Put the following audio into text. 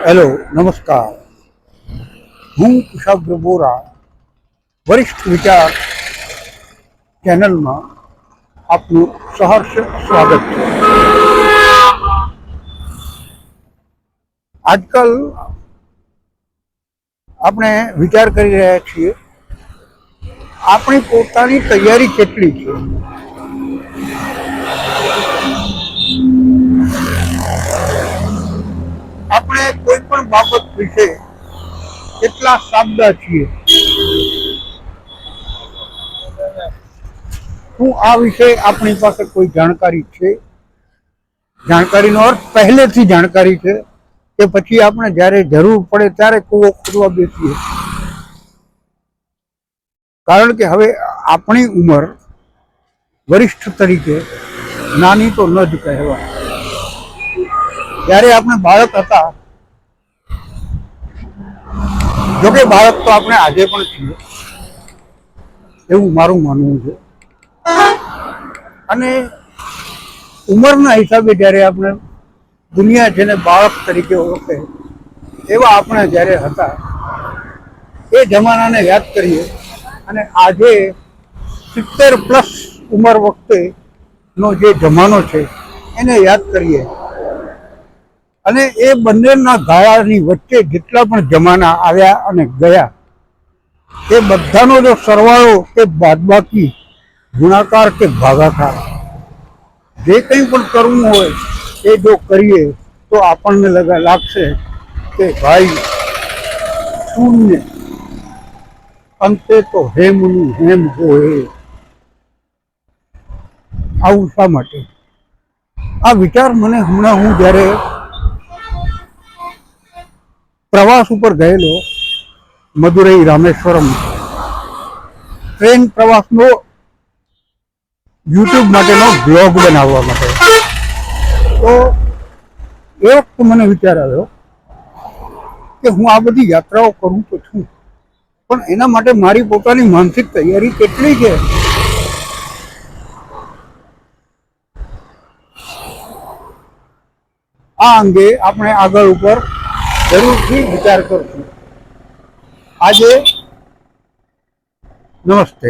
Hello, નમસ્કાર. હું કુશાગ્ર બોરા વરિષ્ઠ વિચાર ચેનલમાં આપનું સહર્ષ સ્વાગત છે. આજકાલ આપણે વિચાર કરી રહ્યા છીએ આપણી પોતાની તૈયારી કેટલી છે. આપણે કોઈ પણ બાબત વિશે કેટલા સાબદા છીએ. શું આ વિશે આપણી પાસે કોઈ જાણકારી છે? જાણકારીનો અર્થ પહેલેથી જાણકારી છે કે પછી આપણે જ્યારે જરૂર પડે ત્યારે કૂવો ખોદવા બેસીએ? કારણ કે હવે આપણી ઉંમર વરિષ્ઠ તરીકે નાની તો ન જ કહેવાય. જ્યારે આપણે બાળક હતા, જોકે બાળક તો આપણે આજે પણ છીએ એવું મારું માનવું છે. અને ઉંમરના હિસાબે જ્યારે આપણે દુનિયા જેને બાળક તરીકે ઓળખે એવા આપણે જ્યારે હતા એ જમાનાને યાદ કરીએ અને આજે 70+ ઉંમર વખતેનો જે જમાનો છે એને યાદ કરીએ અને એ બંનેના ગાળાની વચ્ચે જેટલા પણ જમાના આવ્યા અને ગયા એ બધાનો જો સરવાળો કે બાદબાકી, ગુણાકાર કે ભાગાકાર જે કંઈ પણ કરવું હોય એ જો કરીએ તો આપણને લાગશે કે ભાઈ શૂન્ય અંતે તો હેમનું હેમ હોય. આવું શા માટે? આ વિચાર મને હમણાં હું જ્યારે પ્રવાસ ઉપર ગયેલો મદુરઈ રામેશ્વરમ ટ્રેન પ્રવાસનો યુટ્યુબ માટેનો બ્લોગ બનાવવા માટે, તો એ વખતે મને વિચાર આવ્યો કે હું આ બધી યાત્રાઓ કરું તો છું, પણ એના માટે મારી પોતાની માનસિક તૈયારી કેટલી છે? આ અંગે આપણે આગળ ઉપર જરૂરથી વિચાર કરશું. આજે નમસ્તે.